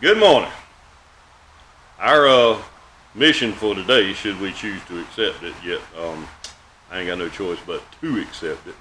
Good morning. Our mission for today, should we choose to accept it, yet I ain't got no choice but to accept it,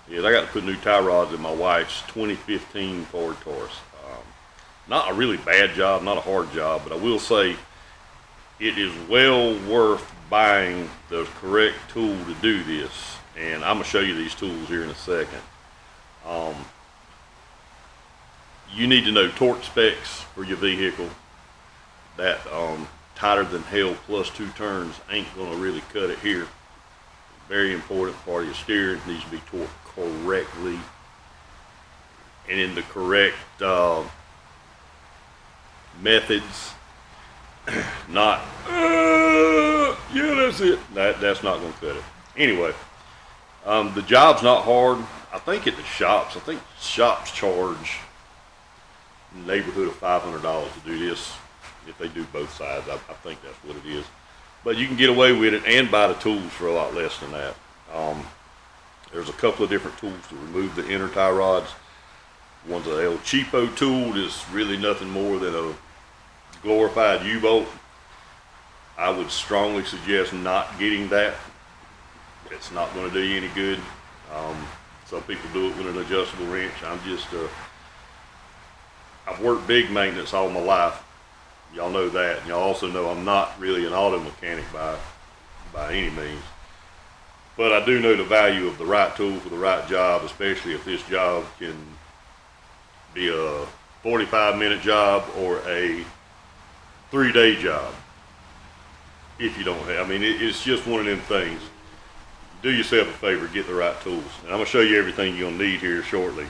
is I got to put new tie rods in my wife's 2015 Ford Taurus. Not a really bad job, not a hard job, but I will say it is well worth buying the correct tool to do this, and I'm going to show you these tools here in a second. You need to know torque specs for your vehicle. That tighter than hell plus 2 turns ain't going to really cut it here. Very important part of your steering needs to be torqued correctly and in the correct methods. Not yeah, that's it. That's not going to cut it. Anyway, the job's not hard. I think at the shops, shops charge in the neighborhood of $500 to do this. If they do both sides, I think that's what it is. But you can get away with it and buy the tools for a lot less than that. There's a couple of different tools to remove the inner tie rods. One's a El Cheapo tool. Is really nothing more than a glorified U-bolt. I would strongly suggest not getting that. It's not going to do you any good. Some people do it with an adjustable wrench. I've worked big maintenance all my life. Y'all know that. And y'all also know I'm not really an auto mechanic by any means. But I do know the value of the right tool for the right job, especially if this job can be a 45-minute job or a 3-day job. If you don't have, it's just one of them things. Do yourself a favor, get the right tools. And I'm going to show you everything you're going to need here shortly.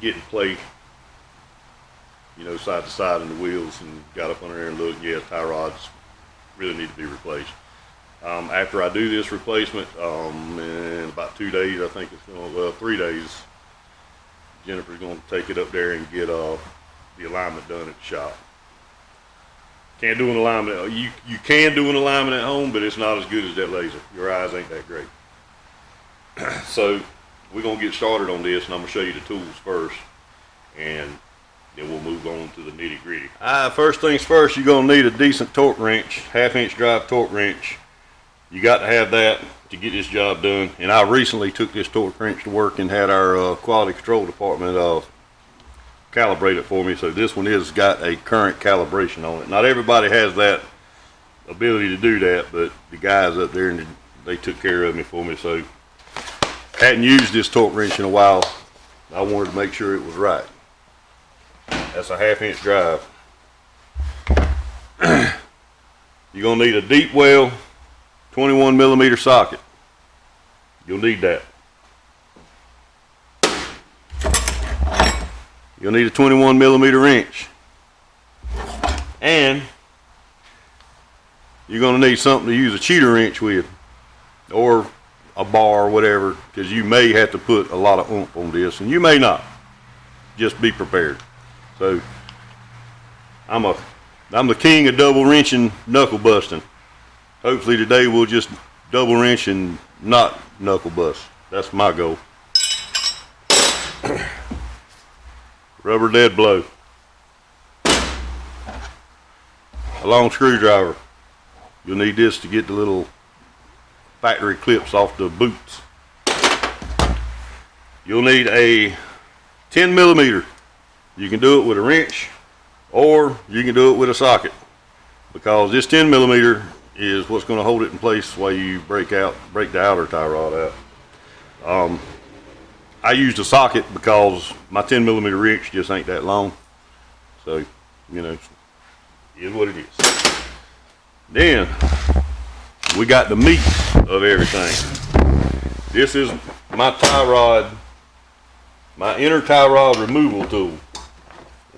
Get in play, side to side in the wheels, and got up under there and looked. Yeah, tie rods really need to be replaced. After I do this replacement, in about 2 days, I think it's going to, 3 days, Jennifer's going to take it up there and get the alignment done at the shop. Can't do an alignment. You can do an alignment at home, but it's not as good as that laser. Your eyes ain't that great. So we're going to get started on this, and I'm going to show you the tools first, and then we'll move on to the nitty gritty. First things first, you're going to need a decent torque wrench, 1/2-inch drive torque wrench. You got to have that to get this job done. And I recently took this torque wrench to work and had our quality control department calibrate it for me. So this one has got a current calibration on it. Not everybody has that ability to do that, but the guys up there, and they took care of me for me. So hadn't used this torque wrench in a while. I wanted to make sure it was right. That's a 1/2-inch drive. You're gonna need a deep well 21mm socket. You'll need that. You'll need a 21mm wrench. And you're gonna need something to use a cheater wrench with, or a bar or whatever, because you may have to put a lot of oomph on this, and you may not. Just be prepared. So I'm the king of double wrenching, knuckle busting. Hopefully today we'll just double wrench and not knuckle bust. That's my goal. Rubber dead blow. A long screwdriver. You'll need this to get the little factory clips off the boots. You'll need a 10mm. You can do it with a wrench, or you can do it with a socket, because this 10mm is what's going to hold it in place while you break the outer tie rod out. I used a socket because my 10mm wrench just ain't that long, so it is what it is. Then we got the meat of everything. This is my tie rod, my inner tie rod removal tool.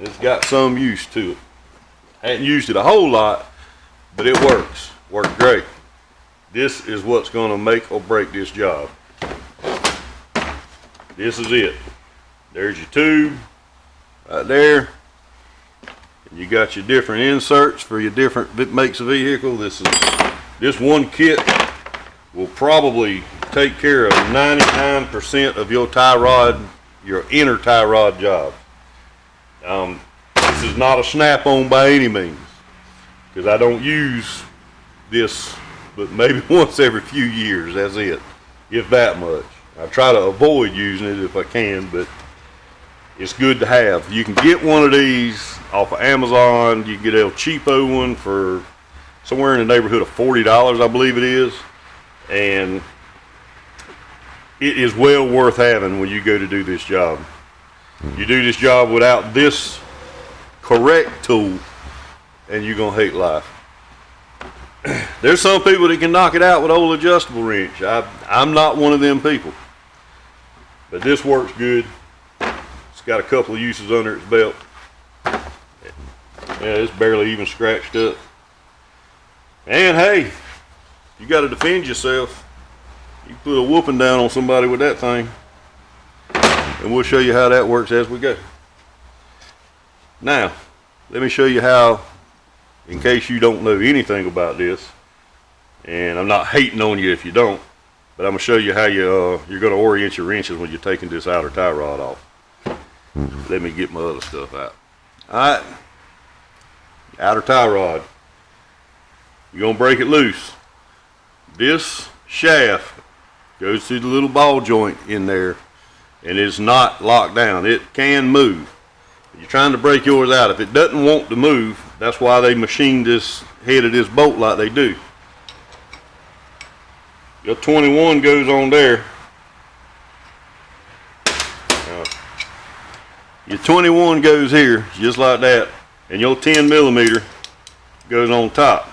It's got some use to it. Hadn't used it a whole lot, but it works. Works great. This is what's going to make or break this job. This is it. There's your tube right there. And you got your different inserts for your different makes of vehicle. This one kit will probably take care of 99% of your tie rod, your inner tie rod job. This is not a snap-on by any means, because I don't use this but maybe once every few years. That's it, if that much. I try to avoid using it if I can, but it's good to have. You can get one of these off of Amazon. You can get a cheapo one for somewhere in the neighborhood of $40, I believe it is, and it is well worth having when you go to do this job. You do this job without this correct tool, and you're gonna hate life. There's some people that can knock it out with old adjustable wrench. I'm not one of them people, but this works good. It's got a couple of uses under its belt. Yeah, it's barely even scratched up. And hey, you got to defend yourself. You put a whooping down on somebody with that thing, and we'll show you how that works as we go. Now, let me show you how, in case you don't know anything about this, and I'm not hating on you if you don't, but I'm going to show you how you're going to orient your wrenches when you're taking this outer tie rod off. Let me get my other stuff out. Alright, outer tie rod. You're going to break it loose. This shaft goes through the little ball joint in there, and it's not locked down. It can move. You're trying to break yours out. If it doesn't want to move, that's why they machined this head of this bolt like they do. Your 21 goes on there. Your 21 goes here, just like that, and your 10 millimeter goes on top.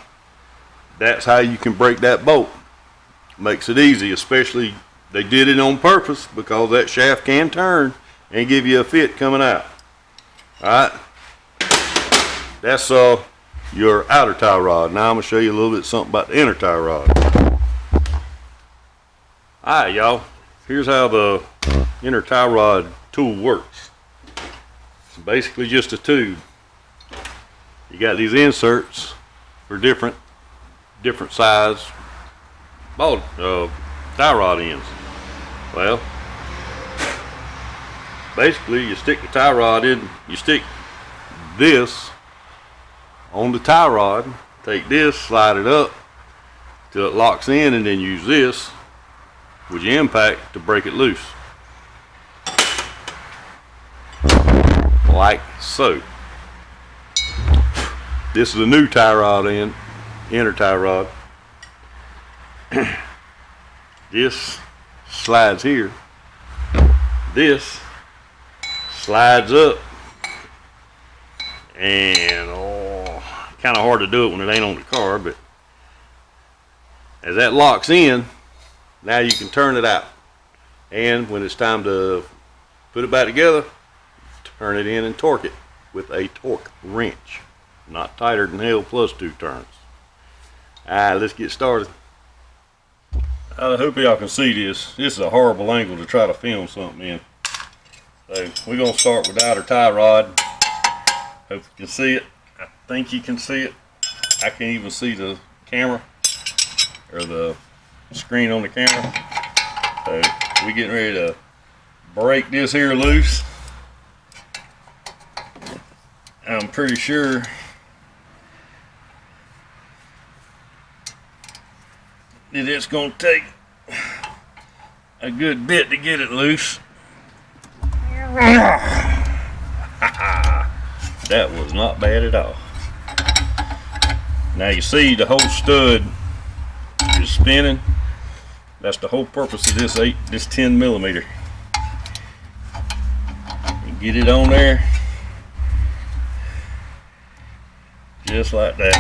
That's how you can break that bolt. Makes it easy, especially they did it on purpose because that shaft can turn and give you a fit coming out. Alright, that's your outer tie rod. Now I'm going to show you a little bit something about the inner tie rod. Alright y'all, here's how the inner tie rod tool works. It's basically just a tube. You got these inserts for different size tie rod ends. Well, basically you stick the tie rod in, you stick this on the tie rod, take this, slide it up till it locks in, and then use this with your impact to break it loose, like so. This is a new tie rod end, inner tie rod. This slides here, this slides up, and kind of hard to do it when it ain't on the car, but as that locks in, now you can turn it out, and when it's time to put it back together, turn it in and torque it with a torque wrench, not tighter than hell, plus 2 turns. Alright, let's get started. I hope y'all can see this. This is a horrible angle to try to film something in. So we're going to start with the outer tie rod. Hope you can see it. I think you can see it. I can't even see the camera or the screen on the camera. So we're getting ready to break this here loose. I'm pretty sure that it's going to take a good bit to get it loose. That was not bad at all. Now you see the whole stud is spinning. That's the whole purpose of this 10 millimeter. You get it on there just like that,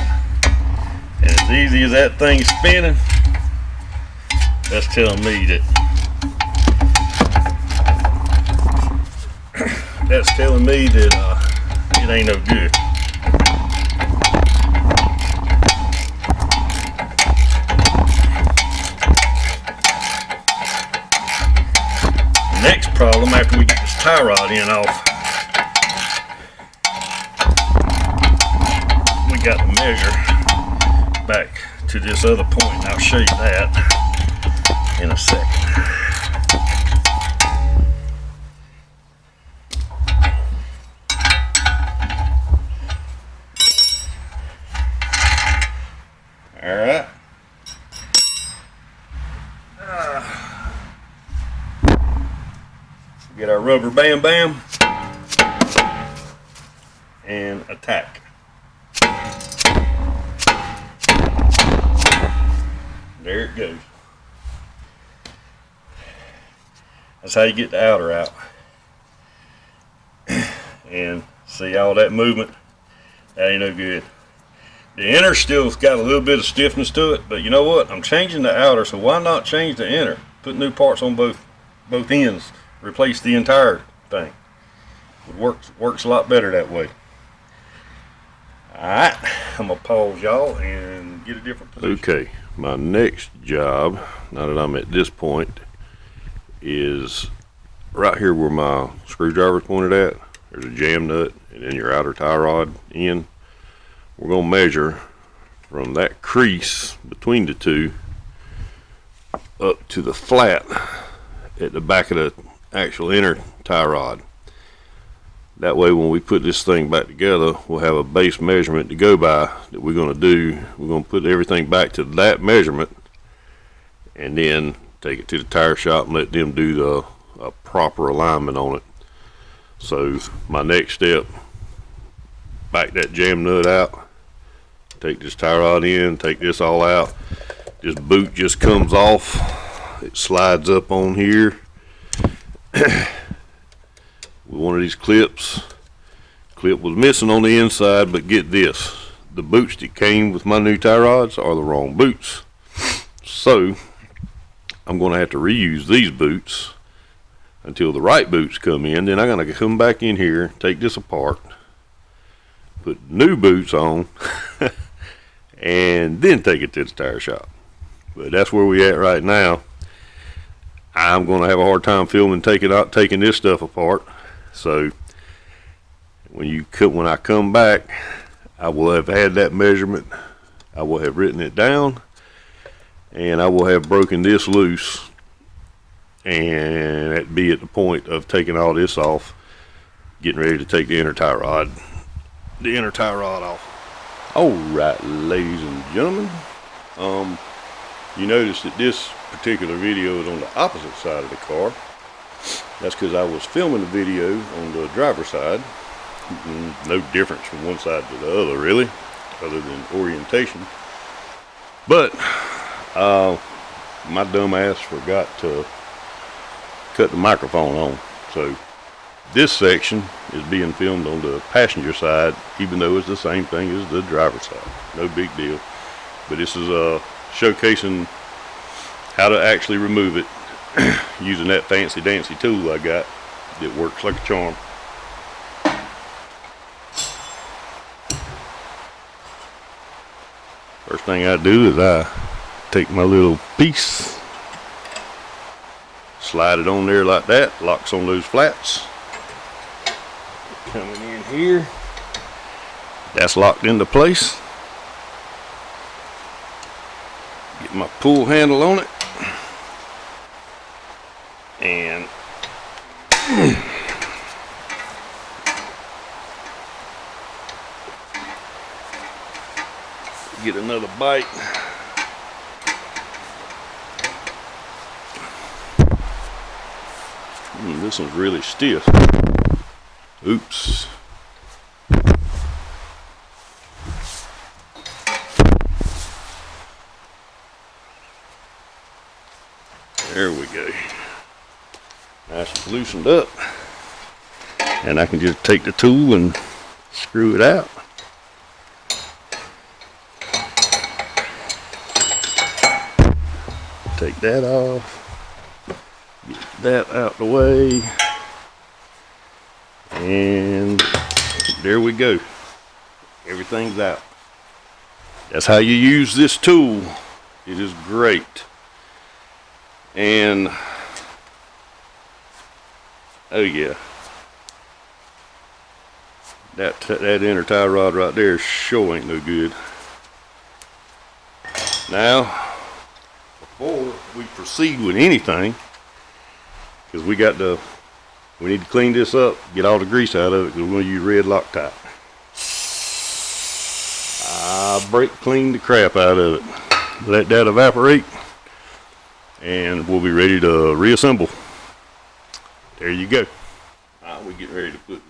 and as easy as that thing's spinning, that's telling me that it ain't no good. The next problem after we get this tie rod in off, we got to measure back to this other point, and I'll show you that in a second. Get our rubber bam bam and attack. There it goes. That's how you get the outer out. And see all that movement? That ain't no good. The inner still's got a little bit of stiffness to it, but you know what? I'm changing the outer, so why not change the inner? Put new parts on both ends. Replace the entire thing. It works a lot better that way. Alright, I'm going to pause y'all and get a different position. Okay, my next job, now that I'm at this point, is right here where my screwdriver's pointed at. There's a jam nut and then your outer tie rod end. We're going to measure from that crease between the two up to the flat at the back of the actual inner tie rod. That way when we put this thing back together, we'll have a base measurement to go by that we're going to do. We're going to put everything back to that measurement and then take it to the tire shop and let them do a proper alignment on it. So my next step, back that jam nut out, take this tie rod in, take this all out. This boot just comes off. It slides up on here with one of these clips. Clip was missing on the inside, but get this, the boots that came with my new tie rods are the wrong boots. So I'm going to have to reuse these boots until the right boots come in. Then I'm going to come back in here, take this apart, put new boots on, and then take it to the tire shop. But that's where we at right now. I'm going to have a hard time filming taking this stuff apart. So when I come back, I will have had that measurement. I will have written it down, and I will have broken this loose, and that'd be at the point of taking all this off, getting ready to take the inner tie rod off. All right, ladies and gentlemen, you notice that this particular video is on the opposite side of the car. That's because I was filming the video on the driver's side. No difference from one side to the other, really, other than orientation. But my dumb ass forgot to cut the microphone on, so this section is being filmed on the passenger side, even though it's the same thing as the driver's side. No big deal. But this is showcasing how to actually remove it using that fancy dancy tool I got that works like a charm. First thing I do is I take my little piece, slide it on there like that, locks on those flats. Coming in here, that's locked into place. Get my pull handle on it, and get another bite. This one's really stiff. Oops. There we go. Nice and loosened up. And I can just take the tool and screw it out. Take that off. Get that out the way. And there we go. Everything's out. That's how you use this tool. It is great. And oh yeah, that inner tie rod right there sure ain't no good. Now, before we proceed with anything, because we need to clean this up, get all the grease out of it, because we're going to use red Loctite. I brake clean the crap out of it. Let that evaporate, and we'll be ready to reassemble. there you go. All right, we're getting ready to put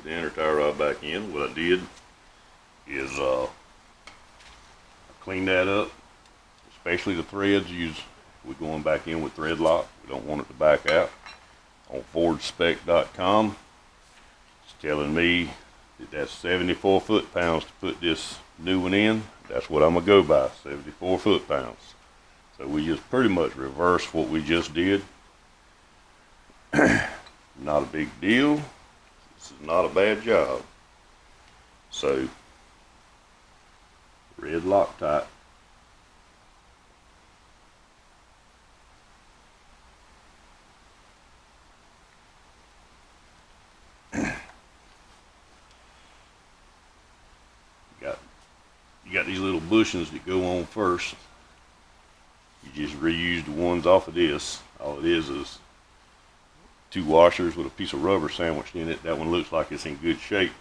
the inner tie rod back in. What I did is clean that up, especially the threads. We're going back in with thread lock. We don't want it to back out. On FordSpec.com, it's telling me that that's 74 foot-pounds to put this new one in. That's what I'm gonna go by, 74 foot-pounds. So we just pretty much reversed what we just did. Not a big deal. This is not a bad job. So, red Loctite. You got these little bushings that go on first. You just reuse the ones off of this. All it is 2 washers with a piece of rubber sandwiched in it. That one looks like it's in good shape,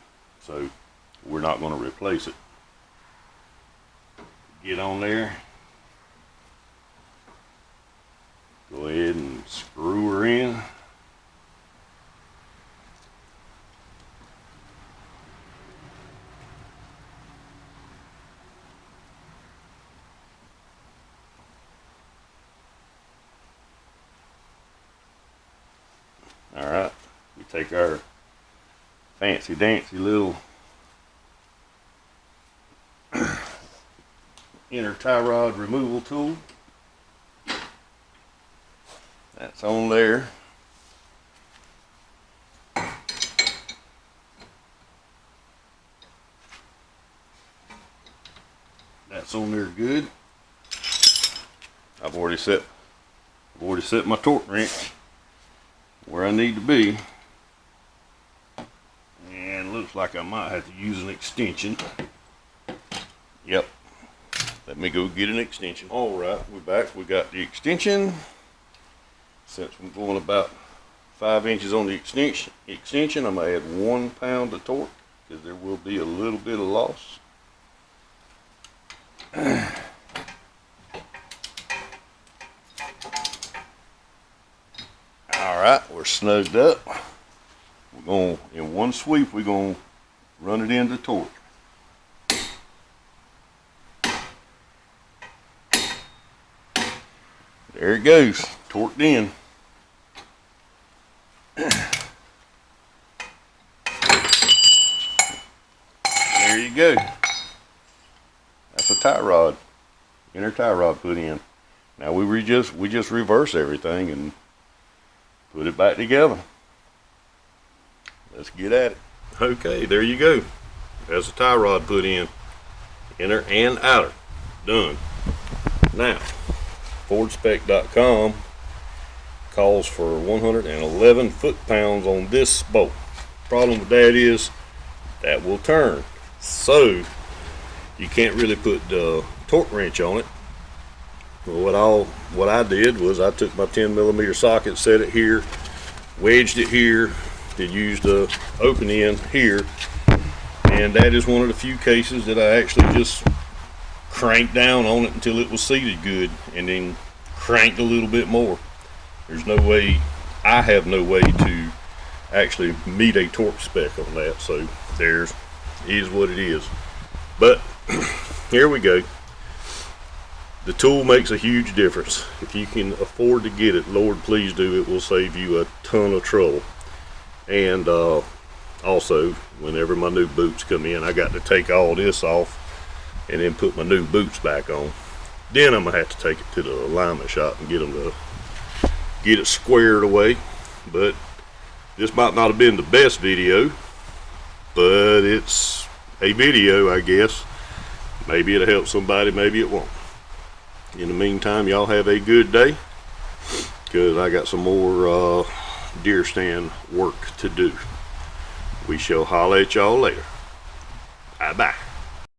so we're not going to replace it. Get on there. Go ahead and screw her in. Alright, we take our fancy dancy little inner tie rod removal tool. That's on there. That's on there good. I've already set my torque wrench where I need to be, and looks like I might have to use an extension. Yep, let me go get an extension. All right, we're back. We got the extension. Since I'm going about 5 inches on the extension, I'm gonna add 1 pound of torque because there will be a little bit of loss. Alright, we're snugged up. We're going, in one sweep, we're going to run it into torque. There it goes, torqued in. There you go. That's a tie rod, inner tie rod put in. Now we just reverse everything and put it back together. Let's get at it. Okay, there you go. There's a tie rod put in, inner and outer. Done. Now, FordSpec.com calls for 111 foot-pounds on this bolt. Problem with that is that will turn, so you can't really put the torque wrench on it. What I did was I took my 10mm socket, set it here, wedged it here, then used the open end here, and that is one of the few cases that I actually just cranked down on it until it was seated good, and then cranked a little bit more. There's no way, I have no way to actually meet a torque spec on that, so there's is what it is. But here we go. The tool makes a huge difference. If you can afford to get it, Lord please do. It will save you a ton of trouble. And also, whenever my new boots come in, I got to take all this off and then put my new boots back on. Then I'm gonna have to take it to the alignment shop and get them to get it squared away. But this might not have been the best video, but it's a video, I guess. Maybe it'll help somebody, maybe it won't. In the meantime, y'all have a good day, because I got some more deer stand work to do. We shall holler at y'all later. Bye bye.